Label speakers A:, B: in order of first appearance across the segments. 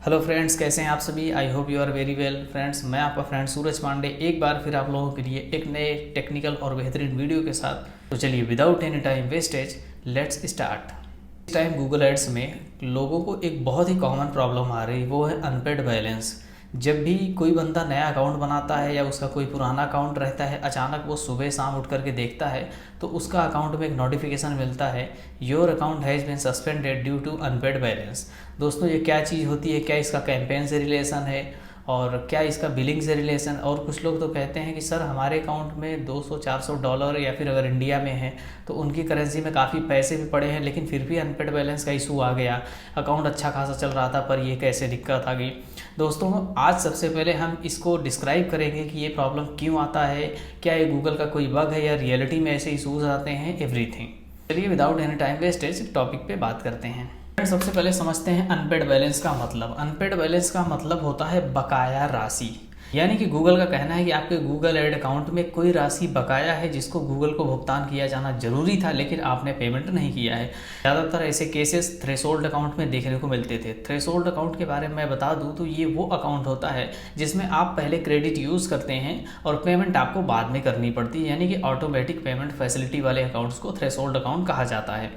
A: Hello friends, कैसे हैं आप सभी। I hope you are very well. Friends, मैं आपका फ्रेंड सूरज पांडे एक बार फिर आप लोगों के लिए एक नए टेक्निकल और बेहतरीन वीडियो के साथ। तो चलिए without any time wastage let's start. इस टाइम गूगल एड्स में लोगों को एक बहुत ही कॉमन प्रॉब्लम आ रही है, वो है अनपेड बैलेंस। जब भी कोई बंदा नया अकाउंट बनाता है या उसका कोई पुराना अकाउंट रहता है, अचानक वो सुबह शाम उठ करके देखता है तो उसका अकाउंट में एक नोटिफिकेशन मिलता है, your account has been suspended due to unpaid balance. दोस्तों, ये क्या चीज़ होती है? क्या इसका कैंपेन से रिलेशन है और क्या इसका बिलिंग से रिलेशन? और कुछ लोग तो कहते हैं कि सर हमारे अकाउंट में $200-400 या फिर अगर इंडिया में है तो उनकी करेंसी में काफ़ी पैसे भी पड़े हैं, लेकिन फिर भी अनपेड बैलेंस का इशू आ गया। अकाउंट अच्छा खासा चल रहा था पर ये कैसे दिक्कत आ गई। दोस्तों, आज सबसे पहले हम इसको डिस्क्राइब करेंगे कि ये प्रॉब्लम क्यों आता है, क्या ये गूगल का कोई बग है या रियलिटी में ऐसे इशूज़ आते हैं, एवरीथिंग। चलिए without any time wastage topic पे बात करते हैं। सबसे पहले समझते हैं अनपेड बैलेंस का मतलब। अनपेड बैलेंस का मतलब होता है बकाया राशि। यानी कि गूगल का कहना है कि आपके गूगल एड अकाउंट में कोई राशि बकाया है जिसको गूगल को भुगतान किया जाना जरूरी था, लेकिन आपने पेमेंट नहीं किया है। ज़्यादातर ऐसे केसेस थ्रेशोल्ड अकाउंट में देखने को मिलते थे। थ्रेशोल्ड अकाउंट के बारे में मैं बता दूं तो ये वो अकाउंट होता है जिसमें आप पहले क्रेडिट यूज़ करते हैं और पेमेंट आपको बाद में करनी पड़ती है, यानी कि ऑटोमेटिक पेमेंट फैसिलिटी वाले अकाउंट्स को थ्रेशोल्ड अकाउंट कहा जाता है।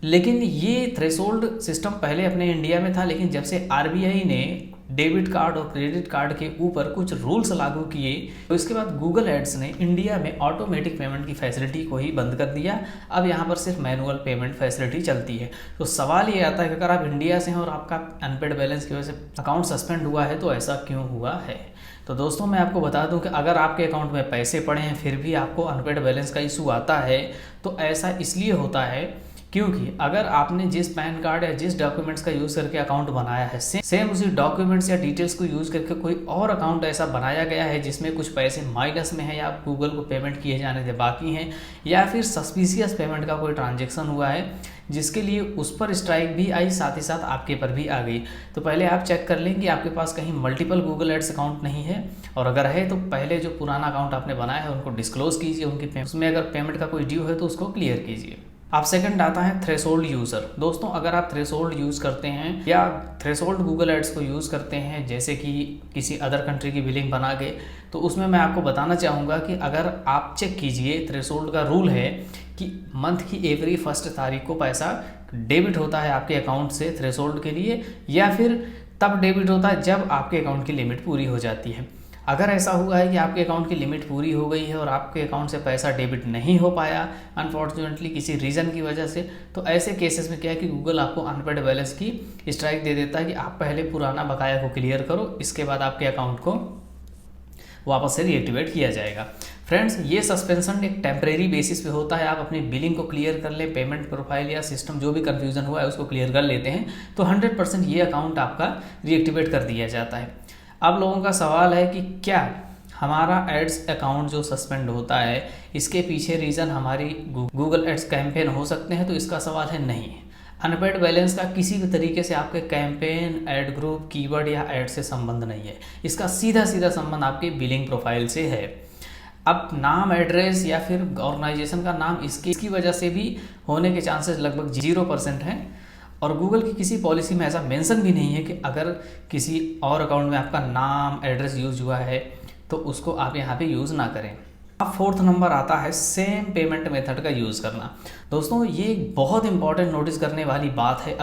A: लेकिन ये थ्रेशोल्ड सिस्टम पहले अपने इंडिया में था, लेकिन जब से आरबीआई ने डेबिट कार्ड और क्रेडिट कार्ड के ऊपर कुछ रूल्स लागू किए तो इसके बाद गूगल एड्स ने इंडिया में ऑटोमेटिक पेमेंट की फैसिलिटी को ही बंद कर दिया। अब यहाँ पर सिर्फ मैनुअल पेमेंट फैसिलिटी चलती है। तो सवाल ये आता है कि अगर आप इंडिया से हैं और आपका अनपेड बैलेंस की वजह से अकाउंट सस्पेंड हुआ है तो ऐसा क्यों हुआ है। तो दोस्तों, मैं आपको बता दूं कि अगर आपके अकाउंट में पैसे पड़े हैं फिर भी आपको अनपेड बैलेंस का इशू आता है तो ऐसा इसलिए होता है क्योंकि अगर आपने जिस पैन कार्ड या जिस डॉक्यूमेंट्स का यूज़ करके अकाउंट बनाया है, सेम उसी डॉक्यूमेंट्स या डिटेल्स को यूज़ करके कोई और अकाउंट ऐसा बनाया गया है जिसमें कुछ पैसे माइनस में है या आप गूगल को पेमेंट किए जाने से बाकी हैं, या फिर सस्पिशियस पेमेंट का कोई ट्रांजेक्शन हुआ है जिसके लिए उस पर स्ट्राइक भी आई, साथ ही साथ आपके पर भी आ गई। तो पहले आप चेक कर लें कि आपके पास कहीं मल्टीपल गूगल एड्स अकाउंट नहीं है, और अगर है तो पहले जो पुराना अकाउंट आपने बनाया है उनको डिस्क्लोज कीजिए, उनकी उसमें अगर पेमेंट का कोई ड्यू है तो उसको क्लियर कीजिए। अब सेकंड आता है थ्रेशोल्ड यूज़र। दोस्तों, अगर आप थ्रेशोल्ड यूज़ करते हैं या थ्रेशोल्ड गूगल एड्स को यूज़ करते हैं जैसे कि किसी अदर कंट्री की बिलिंग बना के, तो उसमें मैं आपको बताना चाहूँगा कि अगर आप चेक कीजिए, थ्रेशोल्ड का रूल है कि मंथ की एवरी फर्स्ट तारीख को पैसा डेबिट होता है आपके अकाउंट से थ्रेशोल्ड के लिए, या फिर तब डेबिट होता है जब आपके अकाउंट की लिमिट पूरी हो जाती है। अगर ऐसा हुआ है कि आपके अकाउंट की लिमिट पूरी हो गई है और आपके अकाउंट से पैसा डेबिट नहीं हो पाया अनफॉर्चुनेटली किसी रीज़न की वजह से, तो ऐसे केसेस में क्या है कि गूगल आपको अनपेड बैलेंस की स्ट्राइक दे देता है कि आप पहले पुराना बकाया को क्लियर करो, इसके बाद आपके अकाउंट को वापस से रीएक्टिवेट किया जाएगा। फ्रेंड्स, ये सस्पेंशन एक टेम्परेरी बेसिस पे होता है। आप अपनी बिलिंग को क्लियर कर लें, पेमेंट प्रोफाइल या सिस्टम जो भी कन्फ्यूजन हुआ है उसको क्लियर कर लेते हैं तो 100% ये अकाउंट आपका रीएक्टिवेट कर दिया जाता है। अब लोगों का सवाल है कि क्या हमारा एड्स अकाउंट जो सस्पेंड होता है इसके पीछे रीज़न हमारी गूगल एड्स कैंपेन हो सकते हैं, तो इसका सवाल है नहीं। अनपेड बैलेंस का किसी भी तरीके से आपके कैंपेन, एड ग्रुप, कीवर्ड या एड से संबंध नहीं है। इसका सीधा सीधा संबंध आपके बिलिंग प्रोफाइल से है। अब नाम, एड्रेस या फिर ऑर्गेनाइजेशन का नाम इसकी वजह से भी होने के चांसेस लगभग 0% हैं, और गूगल की किसी पॉलिसी में ऐसा मेंशन भी नहीं है कि अगर किसी और अकाउंट में आपका नाम, एड्रेस यूज हुआ है तो उसको आप यहाँ पे यूज़ ना करें। अब फोर्थ नंबर आता है सेम पेमेंट मेथड का यूज़ करना। दोस्तों, ये बहुत इंपॉर्टेंट नोटिस करने वाली बात है।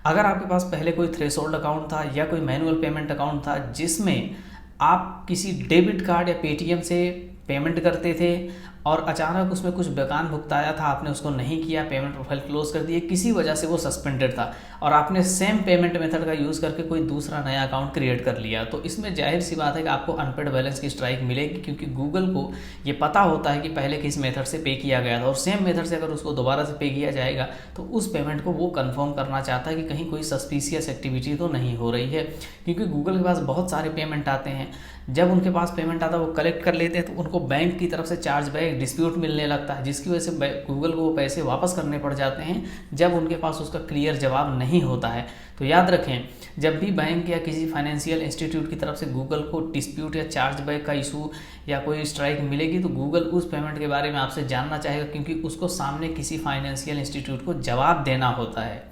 A: अगर आपके पास पहले कोई थ्रेशोल्ड अकाउंट था या कोई मैनुअल पेमेंट अकाउंट था जिसमें आप किसी डेबिट कार्ड या पेटीएम से पेमेंट करते थे और अचानक उसमें कुछ बेकान भुगताया था, आपने उसको नहीं किया, पेमेंट प्रोफाइल क्लोज कर दिए, किसी वजह से वो सस्पेंडेड था और आपने सेम पेमेंट मेथड का यूज़ करके कोई दूसरा नया अकाउंट क्रिएट कर लिया, तो इसमें जाहिर सी बात है कि आपको अनपेड बैलेंस की स्ट्राइक मिलेगी, क्योंकि गूगल को ये पता होता है कि पहले किस मेथड से पे किया गया था और सेम मेथड से अगर उसको दोबारा से पे किया जाएगा तो उस पेमेंट को वो कंफर्म करना चाहता है कि कहीं कोई सस्पिशियस एक्टिविटी तो नहीं हो रही है। क्योंकि गूगल के पास बहुत सारे पेमेंट आते हैं, जब उनके पास पेमेंट आता है वो कलेक्ट कर लेते हैं तो उनको बैंक की तरफ से चार्ज बैक डिस्प्यूट मिलने लगता है, जिसकी वजह से गूगल को वो पैसे वापस करने पड़ जाते हैं जब उनके पास उसका क्लियर जवाब नहीं होता है। तो याद रखें, जब भी बैंक या किसी फाइनेंशियल इंस्टीट्यूट की तरफ से गूगल को डिस्प्यूट या चार्ज बैक का इशू या कोई स्ट्राइक मिलेगी तो गूगल उस पेमेंट के बारे में आपसे जानना चाहेगा, क्योंकि उसको सामने किसी फाइनेंशियल इंस्टीट्यूट को जवाब देना होता है।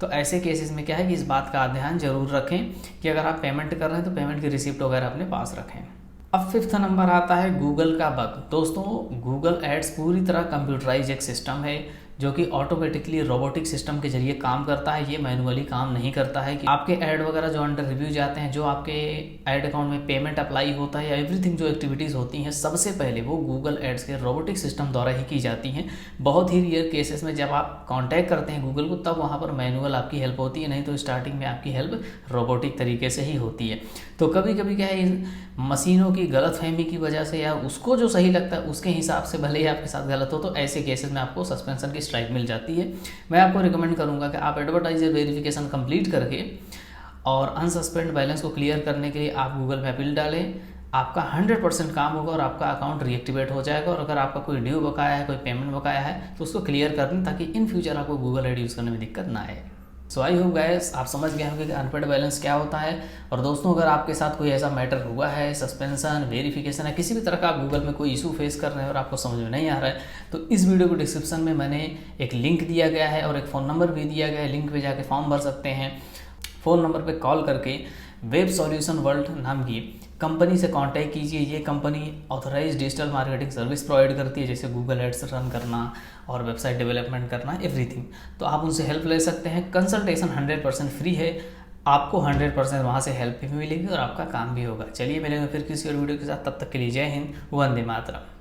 A: तो ऐसे केसेस में क्या है कि इस बात का ध्यान जरूर रखें कि अगर आप पेमेंट कर रहे हैं तो पेमेंट की रिसिप्ट वगैरह अपने पास रखें। अब फिफ्थ नंबर आता है गूगल का बग। दोस्तों, गूगल एड्स पूरी तरह कंप्यूटराइज एक सिस्टम है जो कि ऑटोमेटिकली रोबोटिक सिस्टम के जरिए काम करता है। ये मैनुअली काम नहीं करता है कि आपके ऐड वगैरह जो अंडर रिव्यू जाते हैं, जो आपके ऐड अकाउंट में पेमेंट अप्लाई होता है या एवरीथिंग जो एक्टिविटीज़ होती हैं, सबसे पहले वो गूगल एड्स के रोबोटिक सिस्टम द्वारा ही की जाती हैं। बहुत ही रेयर केसेस में जब आप कॉन्टैक्ट करते हैं गूगल को, तब वहाँ पर मैनुअल आपकी हेल्प होती है, नहीं तो स्टार्टिंग में आपकी हेल्प रोबोटिक तरीके से ही होती है। तो कभी कभी क्या है, मशीनों की गलतफहमी की वजह से या उसको जो सही लगता है उसके हिसाब से भले ही आपके साथ गलत हो, तो ऐसे केसेस में आपको सस्पेंशन की स्ट्राइक मिल जाती है। मैं आपको रिकमेंड करूंगा कि आप एडवर्टाइजर वेरिफिकेशन कंप्लीट करके और अनसस्पेंड बैलेंस को क्लियर करने के लिए आप गूगल में अपील डालें। आपका 100% काम होगा और आपका अकाउंट रीएक्टिवेट हो जाएगा। और अगर आपका कोई ड्यू बकाया है, कोई पेमेंट बकाया है, तो उसको क्लियर कर दें ताकि इन फ्यूचर आपको गूगल एड यूज़ करने में दिक्कत ना आए। सो आई होप गाइस आप समझ गए होंगे कि अनपेड बैलेंस क्या होता है। और दोस्तों, अगर आपके साथ कोई ऐसा मैटर हुआ है, सस्पेंशन, वेरिफिकेशन है, किसी भी तरह का आप गूगल में कोई इशू फेस कर रहे हैं और आपको समझ में नहीं आ रहा है, तो इस वीडियो को डिस्क्रिप्शन में मैंने एक लिंक दिया गया है और एक फ़ोन नंबर भी दिया गया है। लिंक पे जाके फॉर्म भर सकते हैं। फ़ोन नंबर पे कॉल करके वेब सॉल्यूशन वर्ल्ड नाम की कंपनी से कांटेक्ट कीजिए। ये company authorise digital marketing service provide करती है, जैसे गूगल एड्स रन करना और वेबसाइट डेवलपमेंट करना, एवरीथिंग। तो आप उनसे हेल्प ले सकते हैं। कंसल्टेशन 100% फ्री है। आपको 100% वहाँ से हेल्प भी मिलेगी और आपका काम भी होगा। चलिए मिलेंगे फिर किसी और वीडियो के साथ, तब तक के लिए जय हिंद, वंदे मातरम।